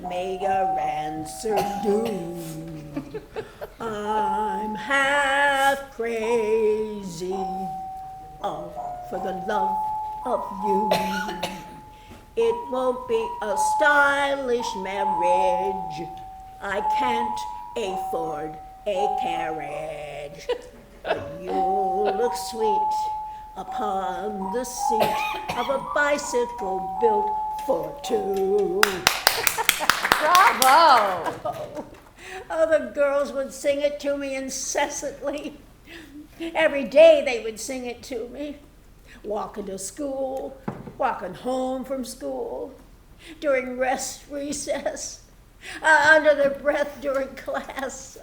may your answer do. I'm half crazy, oh, for the love of you. It won't be a stylish marriage. I can't afford a carriage. But you'll look sweet upon the seat of a bicycle built for two. Bravo! Oh, the girls would sing it to me incessantly. Every day they would sing it to me. Walking to school, walking home from school, during recess, under their breath during class.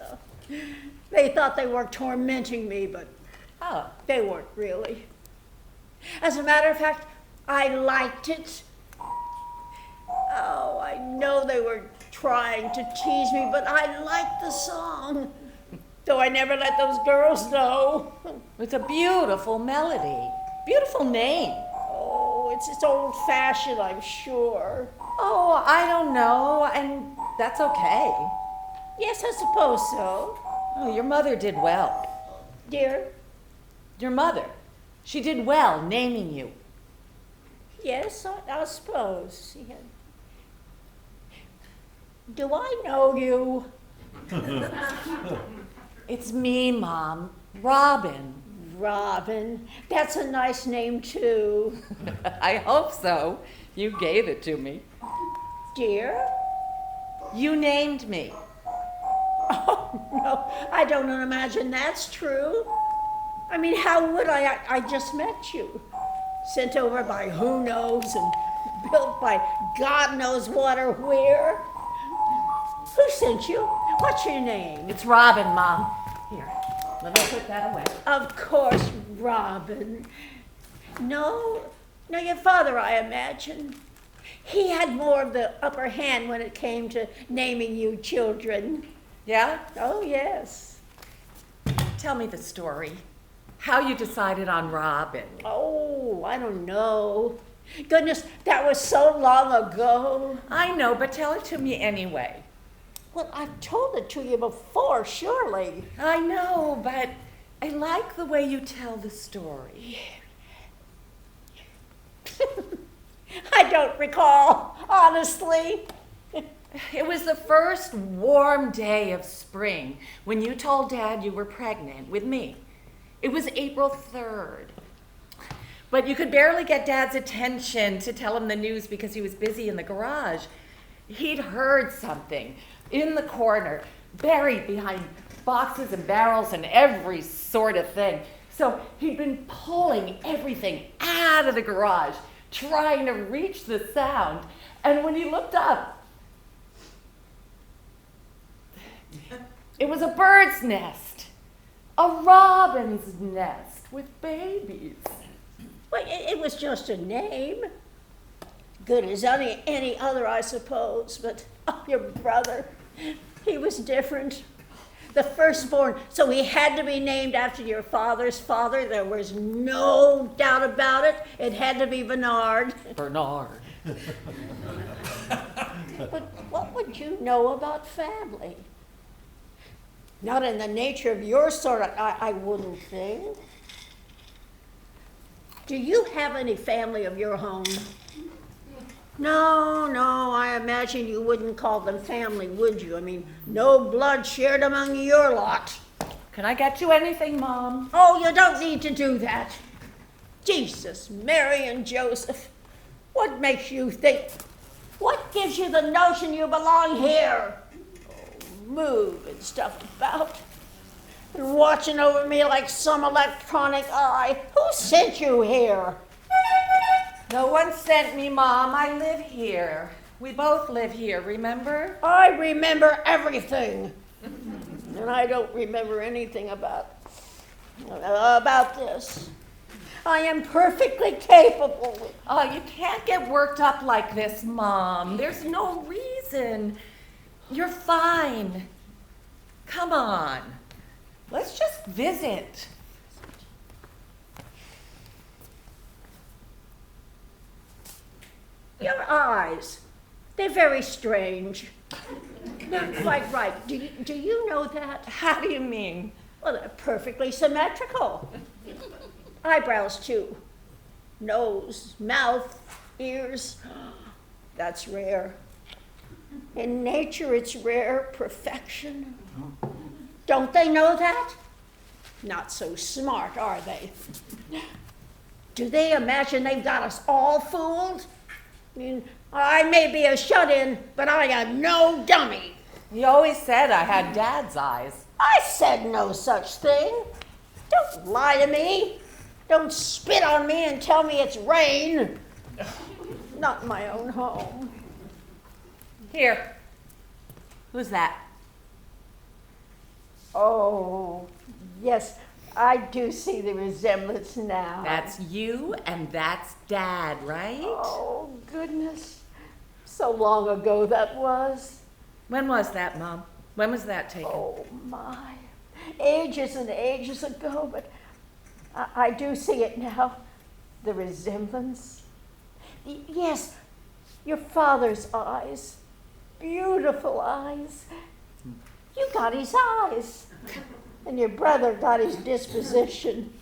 They thought they were tormenting me, but they weren't really. As a matter of fact, I liked it. Oh, I know they were trying to tease me, but I liked the song, though I never let those girls know. It's a beautiful melody. Beautiful name. Oh, it's old-fashioned, I'm sure. Oh, I don't know, and that's okay. Yes, I suppose so. Oh, your mother did well. Dear? Your mother. She did well naming you. Yes, I suppose. Yeah. Do I know you? It's me, Mom. Robin. Robin. That's a nice name, too. I hope so. You gave it to me. Dear? You named me. Oh, no, I don't imagine that's true. I mean, how would I? I just met you. Sent over by who knows and built by God knows what or where. Who sent you? What's your name? It's Robin, Mom. Here, let me put that away. Of course, Robin. No, your father, I imagine. He had more of the upper hand when it came to naming you children. Yeah? Oh, yes. Tell me the story. How you decided on Robin. Oh, I don't know. Goodness, that was so long ago. I know, but tell it to me anyway. Well, I've told it to you before, surely. I know, but I like the way you tell the story. I don't recall, honestly. It was the first warm day of spring when you told Dad you were pregnant with me. It was April 3rd. But you could barely get Dad's attention to tell him the news because he was busy in the garage. He'd heard something in the corner, buried behind boxes and barrels and every sort of thing. So he'd been pulling everything out of the garage, trying to reach the sound. And when he looked up, it was a bird's nest, a robin's nest with babies. Well, it was just a name. Good as any other, I suppose. But your brother, he was different. The firstborn, so he had to be named after your father's father. There was no doubt about it. It had to be Bernard. Bernard. But what would you know about family? Not in the nature of your sort, I wouldn't think. Do you have any family of your own? No, I imagine you wouldn't call them family, would you? I mean, no blood shared among your lot. Can I get you anything, Mom? Oh, you don't need to do that. Jesus, Mary and Joseph, what makes you think? What gives you the notion you belong here? Oh, moving stuff about. And watching over me like some electronic eye. Who sent you here? No one sent me, Mom. I live here. We both live here, remember? I remember everything. And I don't remember anything about this. I am perfectly capable. Oh, you can't get worked up like this, Mom. There's no reason. You're fine. Come on. Let's just visit. Your eyes, they're very strange. Not quite right. Do you know that? How do you mean? Well, they're perfectly symmetrical. Eyebrows, too. Nose, mouth, ears. That's rare. In nature, it's rare perfection. Don't they know that? Not so smart, are they? Do they imagine they've got us all fooled? I mean, I may be a shut-in, but I am no dummy. You always said I had Dad's eyes. I said no such thing. Don't lie to me. Don't spit on me and tell me it's rain. Not in my own home. Here. Who's that? Oh, yes, I do see the resemblance now. That's you and that's Dad, right? Oh, goodness. So long ago that was. When was that, Mom? When was that taken? Oh, my. Ages and ages ago, but I do see it now. The resemblance. Yes, your father's eyes. Beautiful eyes. You got his eyes. And your brother got his disposition.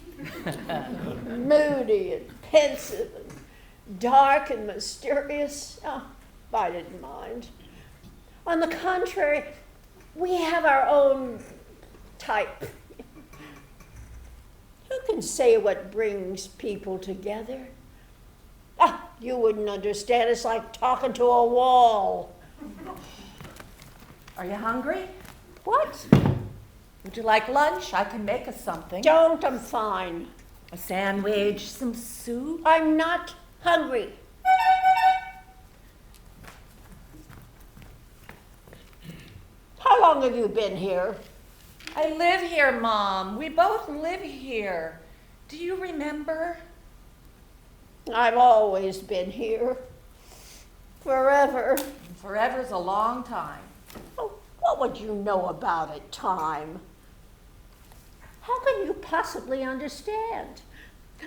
Moody and pensive and dark and mysterious. Oh, I didn't mind. On the contrary, we have our own type. Who can say what brings people together? Ah, you wouldn't understand. It's like talking to a wall. Are you hungry? What? Would you like lunch? I can make us something. Don't, I'm fine. A sandwich, some soup. I'm not hungry. How long have you been here? I live here, Mom. We both live here. Do you remember? I've always been here. Forever. Forever's a long time. Oh, what would you know about it, time? How can you possibly understand?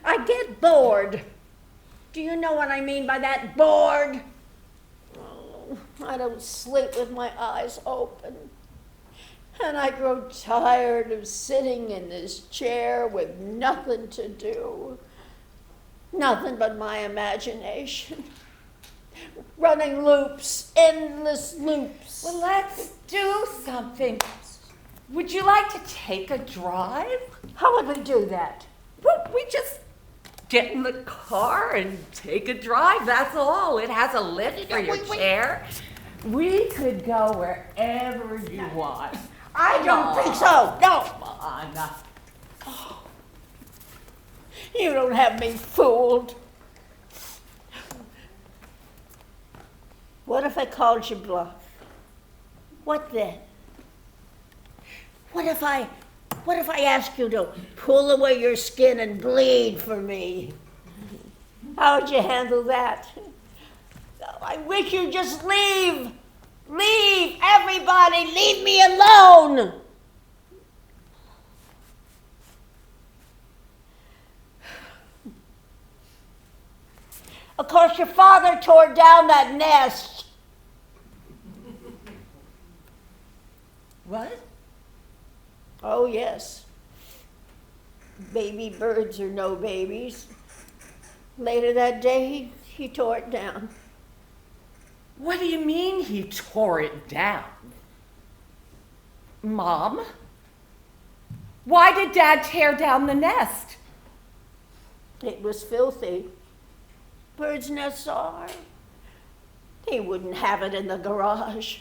I get bored. Do you know what I mean by that, bored? Oh, I don't sleep with my eyes open. And I grow tired of sitting in this chair with nothing to do. Nothing but my imagination. Running loops, endless loops. Well, let's do something. Would you like to take a drive? How would we do that? Well, we just get in the car and take a drive, that's all. It has a lift for your chair. We could go wherever you want. I don't think so. No. Come on. Oh, you don't have me fooled. What if I called you bluff? What then? What if I asked you to pull away your skin and bleed for me? How would you handle that? I wish you'd just leave. Leave, everybody, leave me alone. Of course, your father tore down that nest. What? Oh, yes. Baby birds or no babies. Later that day, he tore it down. What do you mean he tore it down? Mom? Why did Dad tear down the nest? It was filthy. Birds' nests are. He wouldn't have it in the garage.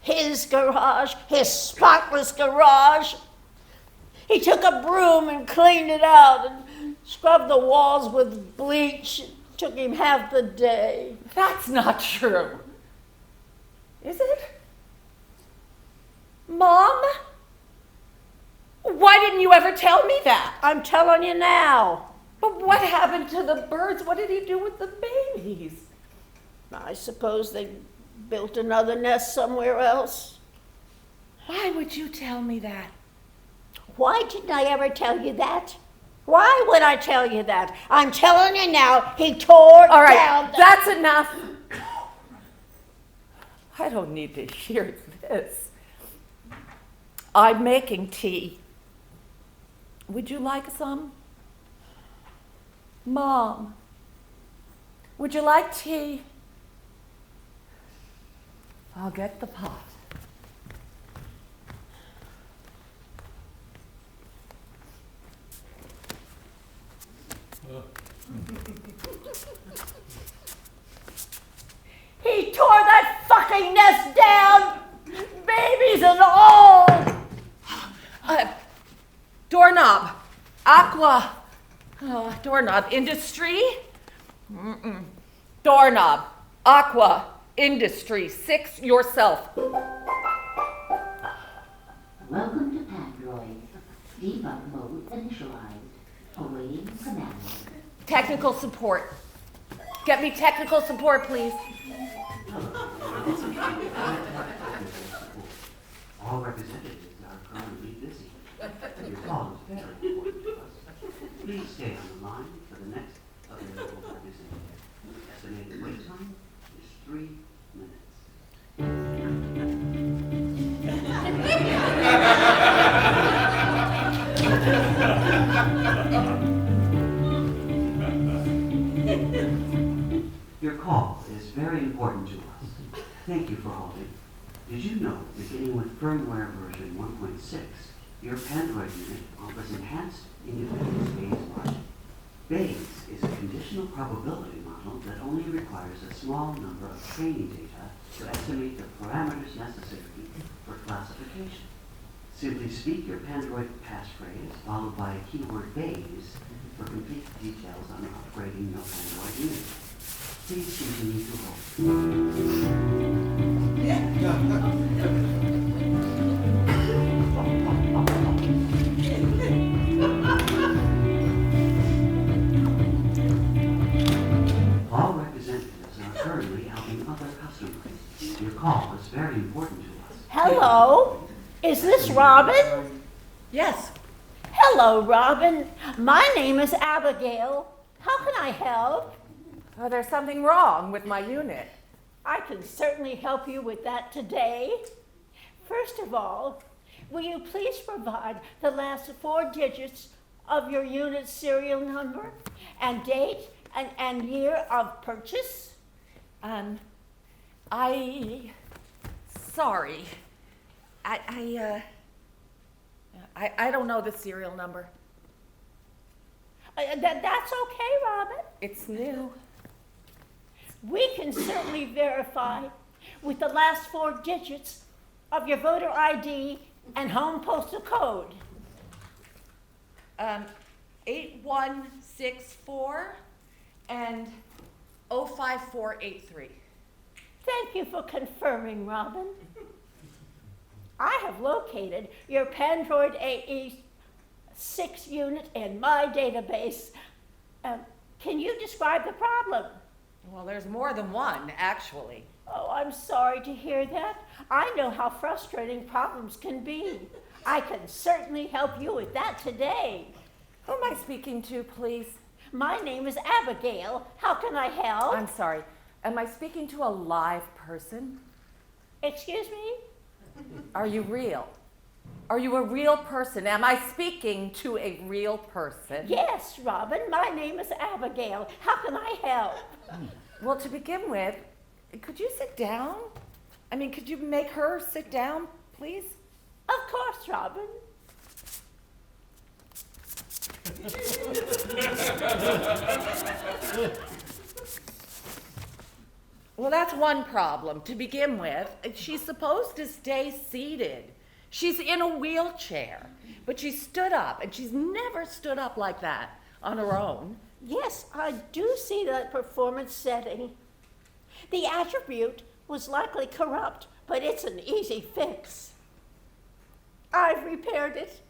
His garage, his spotless garage. He took a broom and cleaned it out and scrubbed the walls with bleach. It took him half the day. That's not true. Is it? Mom? Why didn't you ever tell me that? I'm telling you now. But what happened to the birds? What did he do with the babies? I suppose they built another nest somewhere else. Why would you tell me that? Why didn't I ever tell you that? Why would I tell you that? I'm telling you now, he tore All right, down that's enough. I don't need to hear this. I'm making tea. Would you like some? Mom, would you like tea? I'll get the pot. He tore that fucking nest down! Babies and all! Doorknob. Aqua. Doorknob. Industry. Doorknob. Aqua. Industry. 6 yourself. Welcome to Android. Debug mode initialized. Awaiting command. Technical support. Get me technical support, please. All representatives are currently busy. Your call is very important to us. Please stay on the line for the next available representative. Estimated wait time is 3 minutes. Your call is very important to us. Thank you for holding. Did you know, beginning with firmware version 1.6, your Android unit offers enhanced independence Bayes logic? Bayes is a conditional probability model that only requires a small number of training data to estimate the parameters necessary for classification. Simply speak your Android passphrase followed by a keyword Bayes for complete details on upgrading your Android unit. Please continue to hold. All representatives are currently helping other customers. Your call is very important to us. Hello? Is this Robin? Yes. Hello, Robin. My name is Abigail. How can I help? Oh, there's something wrong with my unit. I can certainly help you with that today. First of all, will you please provide the last 4 digits of your unit's serial number and date and year of purchase? Sorry. I don't know the serial number. That's okay, Robin. It's new. We can certainly verify with the last 4 digits of your voter ID and home postal code. 8164 and 05483. Thank you for confirming, Robin. I have located your Pandroid AE6 unit in my database. Can you describe the problem? Well, there's more than one, actually. Oh, I'm sorry to hear that. I know how frustrating problems can be. I can certainly help you with that today. Who am I speaking to, please? My name is Abigail. How can I help? I'm sorry. Am I speaking to a live person? Excuse me? Are you real? Are you a real person? Am I speaking to a real person? Yes, Robin. My name is Abigail. How can I help? Well, to begin with, could you sit down? I mean, could you make her sit down, please? Of course, Robin. Well, that's one problem. To begin with, she's supposed to stay seated. She's in a wheelchair, but she stood up, and she's never stood up like that on her own. Yes, I do see that performance setting. The attribute was likely corrupt, but it's an easy fix. I've repaired it.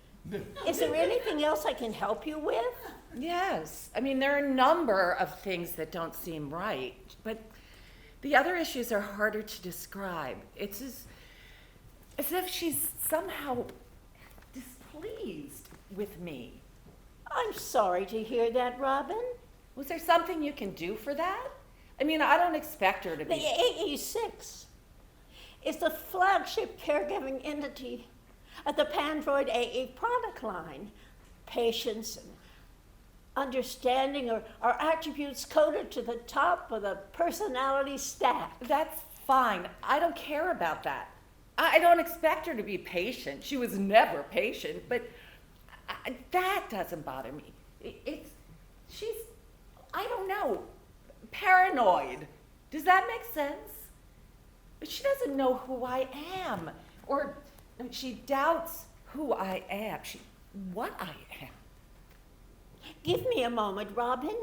Is there anything else I can help you with? Yes. I mean, there are a number of things that don't seem right, but the other issues are harder to describe. It's as if she's somehow displeased with me. I'm sorry to hear that, Robin. Was there something you can do for that? I mean, I don't expect her to The be... AE6. is the flagship caregiving entity of the Pandroid AE product line. Patience and understanding are attributes coded to the top of the personality stack. That's fine. I don't care about that. I don't expect her to be patient. She was never patient, but that doesn't bother me. She's, I don't know, paranoid. Does that make sense? She doesn't know who I am, or she doubts who I am, what I am. Give me a moment, Robin.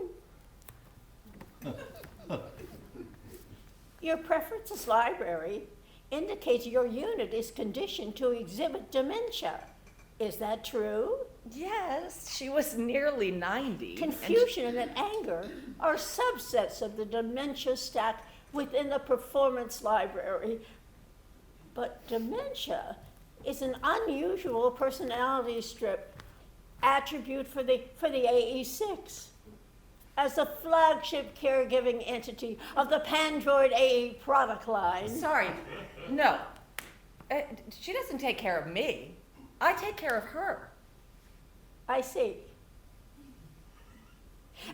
Your preferences library indicates your unit is conditioned to exhibit dementia. Is that true? Yes, she was nearly 90. Confusion and anger are subsets of the dementia stack within the performance library. But dementia is an unusual personality strip attribute for the AE6. As the flagship caregiving entity of the Pandroid AE product line. Sorry, no. She doesn't take care of me. I take care of her. I see.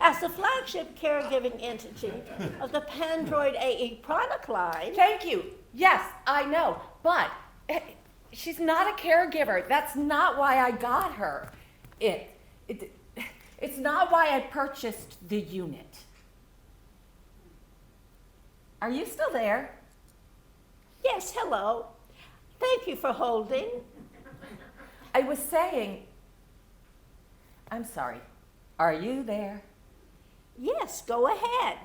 As the flagship caregiving entity of the Pandroid AE product line. Thank you. Yes, I know. But she's not a caregiver. That's not why I got her. It's not why I purchased the unit. Are you still there? Yes, hello. Thank you for holding. I was saying, I'm sorry. Are you there? Yes, go ahead.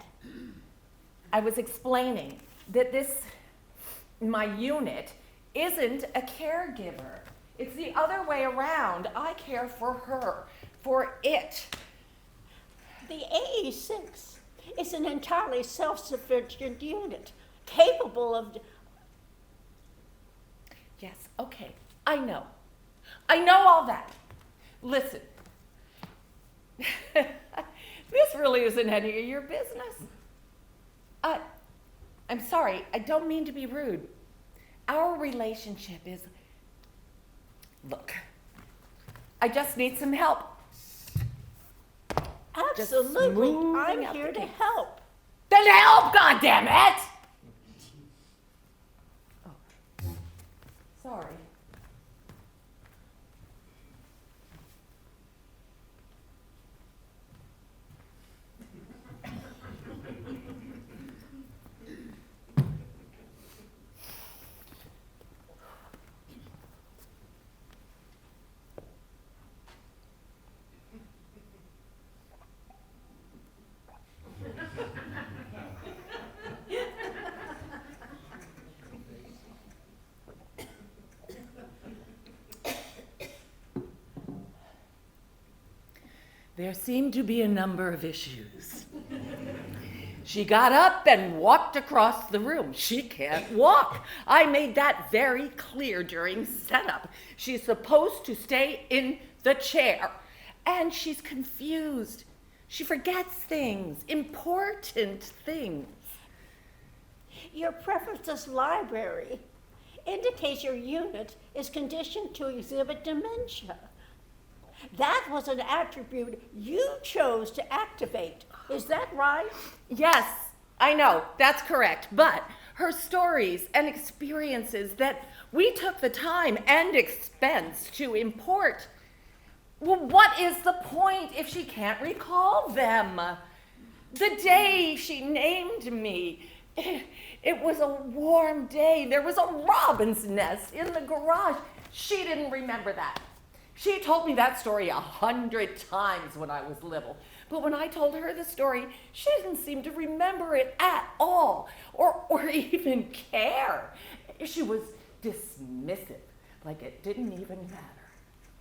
I was explaining that my unit isn't a caregiver. It's the other way around. I care for her, for it. The AE6 is an entirely self-sufficient unit, capable of... Yes, okay, I know. I know all that. Listen, this really isn't any of your business. I'm sorry, I don't mean to be rude. Our relationship is... Look, I just need some help. Absolutely, smoothing I'm out here the to kinks. help. Then help, goddammit! Oh, sorry. There seemed to be a number of issues. She got up and walked across the room. She can't walk. I made that very clear during setup. She's supposed to stay in the chair. And she's confused. She forgets things, important things. Your preferences library indicates your unit is conditioned to exhibit dementia. That was an attribute you chose to activate. Is that right? Yes, I know, that's correct. But her stories and experiences that we took the time and expense to import, well, what is the point if she can't recall them? The day she named me, it was a warm day. There was a robin's nest in the garage. She didn't remember that. She told me that story 100 times when I was little. But when I told her the story, she didn't seem to remember it at all or even care. She was dismissive, like it didn't even matter.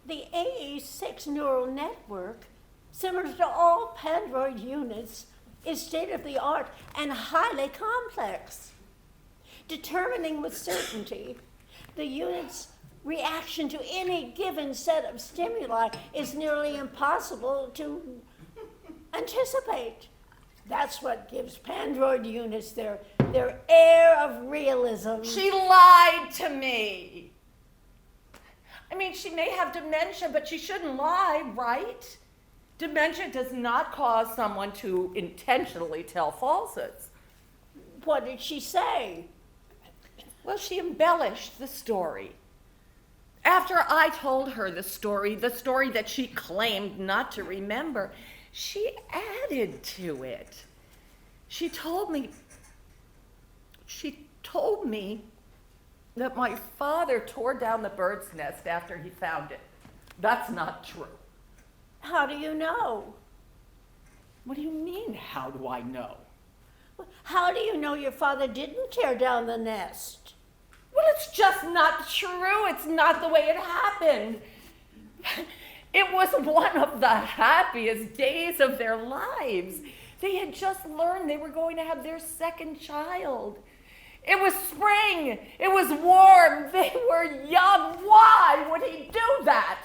The AE6 neural network, similar to all Pandroid units, is state-of-the-art and highly complex. Determining with certainty the unit's reaction to any given set of stimuli is nearly impossible to anticipate. That's what gives Pandroid units their Their air of realism. She lied to me. I mean, she may have dementia, but she shouldn't lie, right? Dementia does not cause someone to intentionally tell falsehoods. What did she say? Well, she embellished the story. After I told her the story that she claimed not to remember, she added to it. She told me that my father tore down the bird's nest after he found it. That's not true. How do you know? What do you mean, how do I know? How do you know your father didn't tear down the nest? Well, it's just not true. It's not the way it happened. It was one of the happiest days of their lives. They had just learned they were going to have their second child. It was spring. It was warm. They were young. Why would he do that?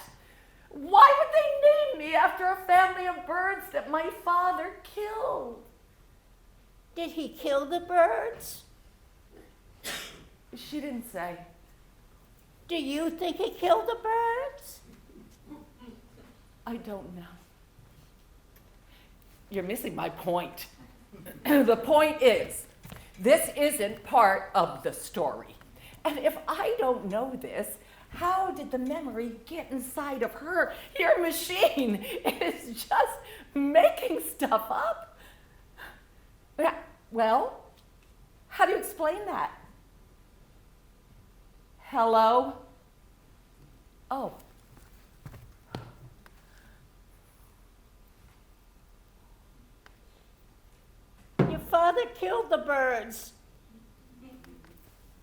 Why would they name me after a family of birds that my father killed? Did he kill the birds? She didn't say. Do you think he killed the birds? I don't know. You're missing my point. The point is, this isn't part of the story. And if I don't know this, how did the memory get inside of her? Your machine is just making stuff up. Well, how do you explain that? Hello? Oh. Your father killed the birds.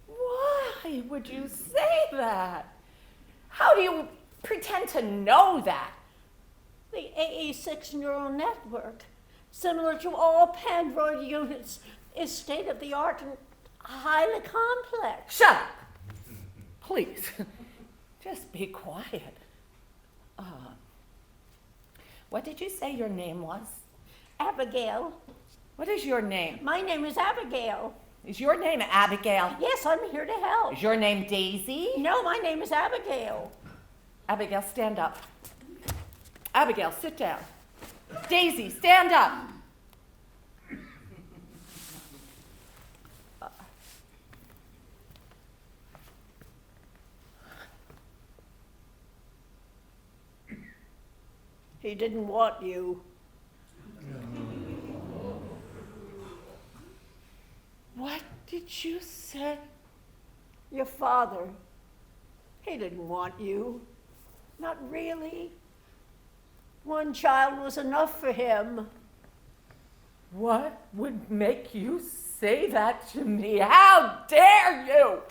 Why would you say that? How do you pretend to know that? The AE6 neural network, similar to all Pandroid units, is state-of-the-art and highly complex. Shut up. Please, just be quiet. What did you say your name was? Abigail. What is your name? My name is Abigail. Is your name Abigail? Yes, I'm here to help. Is your name Daisy? No, my name is Abigail. Abigail, stand up. Abigail, sit down. Daisy, stand up. He didn't want you. What did you say? Your father. He didn't want you. Not really. One child was enough for him. What would make you say that to me? How dare you?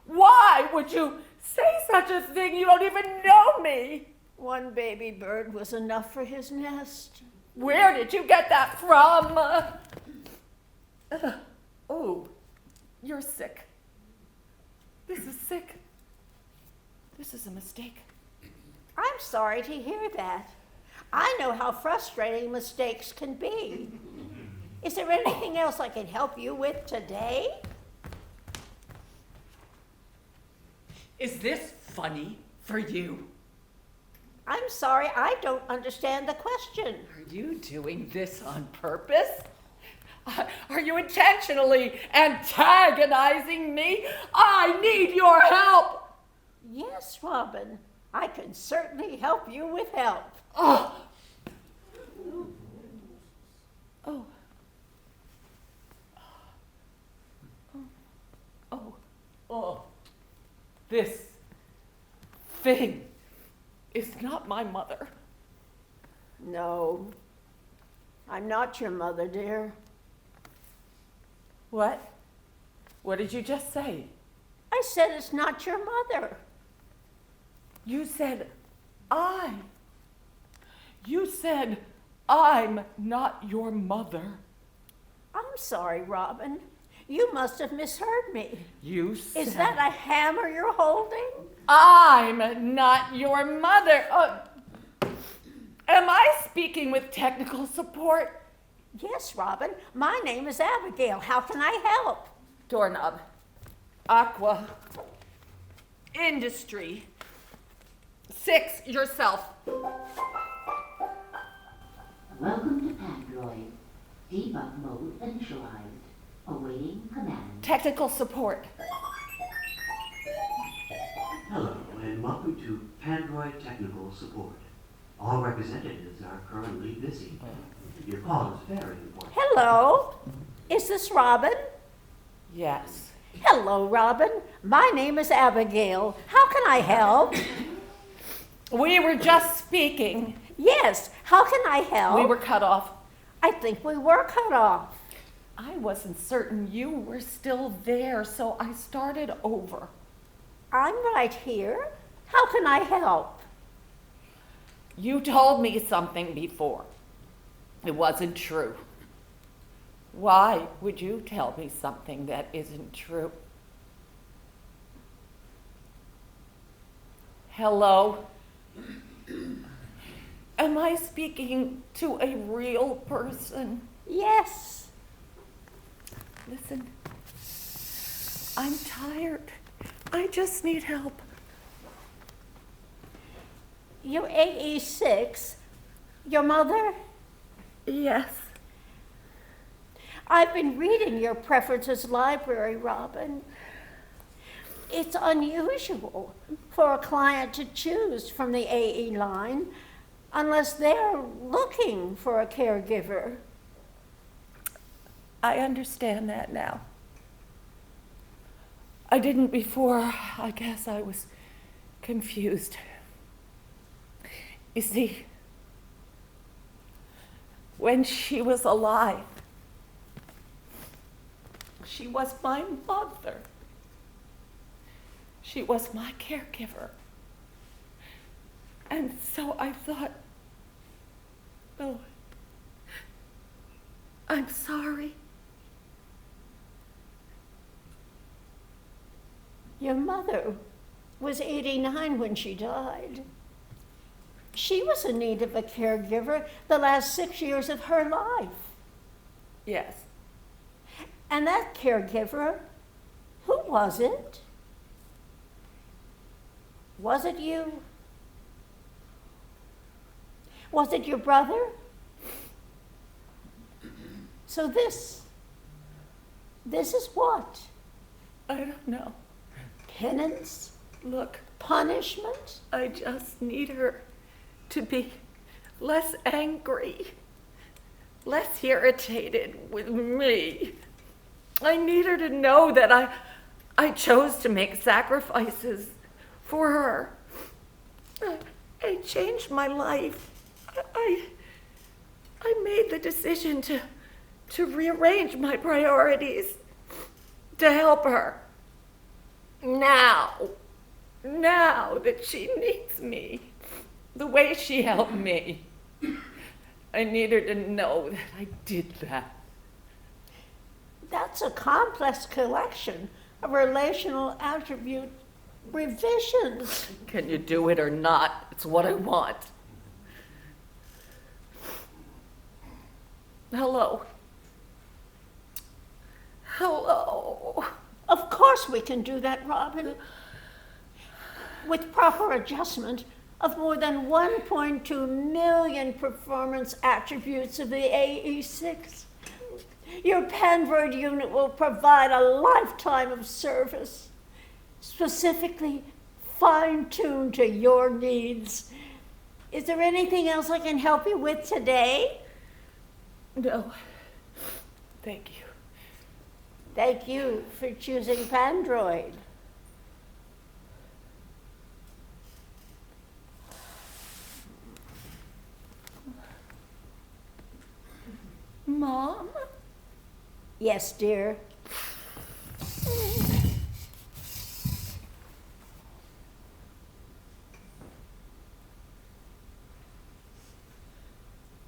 Why would you say such a thing? You don't even know me. One baby bird was enough for his nest. Where did you get that from? Oh, you're sick. This is sick. This is a mistake. I'm sorry to hear that. I know how frustrating mistakes can be. Is there anything else I can help you with today? Is this funny for you? I'm sorry, I don't understand the question. Are you doing this on purpose? Are you intentionally antagonizing me? I need your help. Yes, Robin, I can certainly help you with help. Oh. Oh. Oh. Oh. This thing is not my mother. No, I'm not your mother, dear. What? What did you just say? I said it's not your mother. You said I. You said I'm not your mother. I'm sorry, Robin. You must have misheard me. You said Is that a hammer you're holding? I'm not your mother. Am I speaking with technical support? Yes, Robin. My name is Abigail. How can I help? Doorknob. Aqua. Industry. 6, yourself. Welcome to Pandroid. Debug mode initialized. Awaiting command. Technical support. Hello, and welcome to Pandroid Technical Support. All representatives are currently busy. Your call is very important. Hello. Is this Robin? Yes. Hello, Robin. My name is Abigail. How can I help? We were just speaking. Yes, how can I help? We were cut off. I think we were cut off. I wasn't certain you were still there, so I started over. I'm right here. How can I help? You told me something before. It wasn't true. Why would you tell me something that isn't true? Hello? Am I speaking to a real person? Yes. Listen, I'm tired. I just need help. You're AE6. Your mother? Yes. I've been reading your preferences library, Robin. It's unusual for a client to choose from the AE line unless they're looking for a caregiver. I understand that now. I didn't before. I guess I was confused. You see, when she was alive, she was my mother. She was my caregiver. And so I thought, oh, I'm sorry. Your mother was 89 when she died. She was in need of a caregiver the last 6 years of her life. Yes. And that caregiver, who was it? Was it you? Was it your brother? So this is what? I don't know. Penance? Look, Punishment? I just need her to be less angry, less irritated with me. I need her to know that I chose to make sacrifices for her. I changed my life. I made the decision to rearrange my priorities to help her. Now that she needs me the way she helped me, I need her to know that I did that. That's a complex collection of relational attribute revisions. Can you do it or not? It's what I want. Hello. Hello. Of course we can do that, Robin. With proper adjustment of more than 1.2 million performance attributes of the AE6, your Pandroid unit will provide a lifetime of service, specifically fine-tuned to your needs. Is there anything else I can help you with today? No. Thank you. Thank you for choosing Pandroid. Mom? Yes, dear.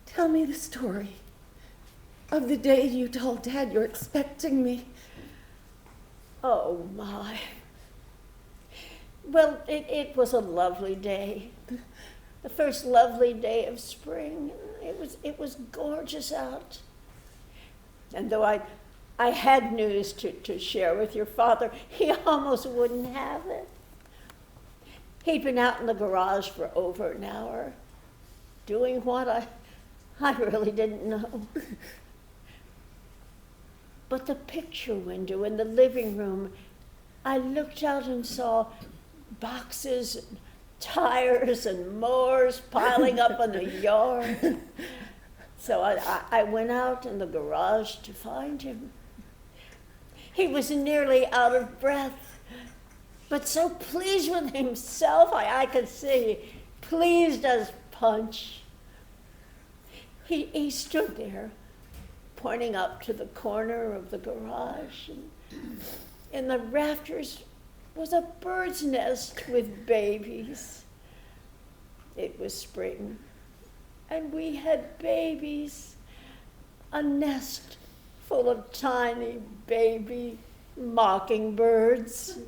Tell me the story of the day you told Dad you're expecting me. Oh, my. Well, it was a lovely day. The first lovely day of spring. It was gorgeous out. And though I had news to share with your father, he almost wouldn't have it. He'd been out in the garage for over an hour, doing what I really didn't know. But the picture window in the living room, I looked out and saw boxes, and tires, and mowers piling up in the yard. So I went out in the garage to find him. He was nearly out of breath, but so pleased with himself, I could see, pleased as punch. He stood there, pointing up to the corner of the garage, and in the rafters was a bird's nest with babies. It was spring, and we had babies, a nest full of tiny baby mockingbirds.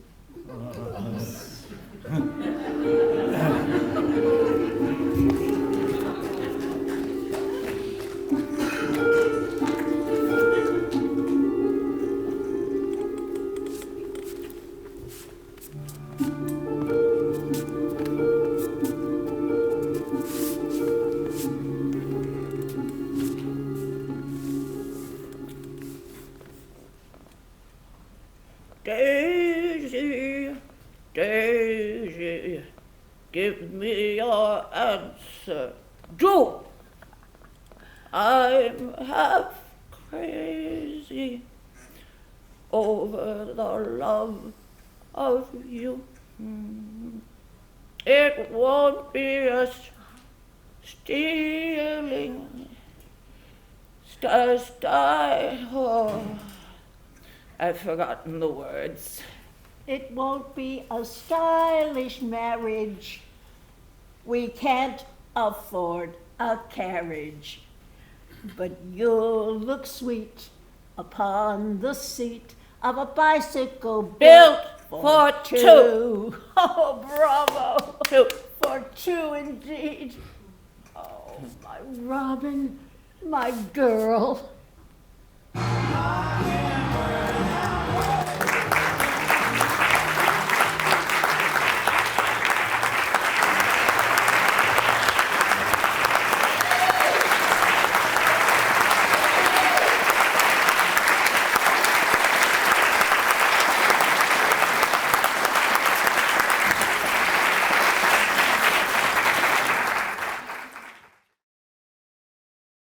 Daisy, Daisy, give me your answer. Do! I'm half crazy over the love of you. It won't be a stealing, oh, I've forgotten the words. It won't be a stylish marriage. We can't afford a carriage. But you'll look sweet upon the seat of a bicycle Built for two. Oh, bravo. Two. For two indeed. Oh, my Robin, my girl. I am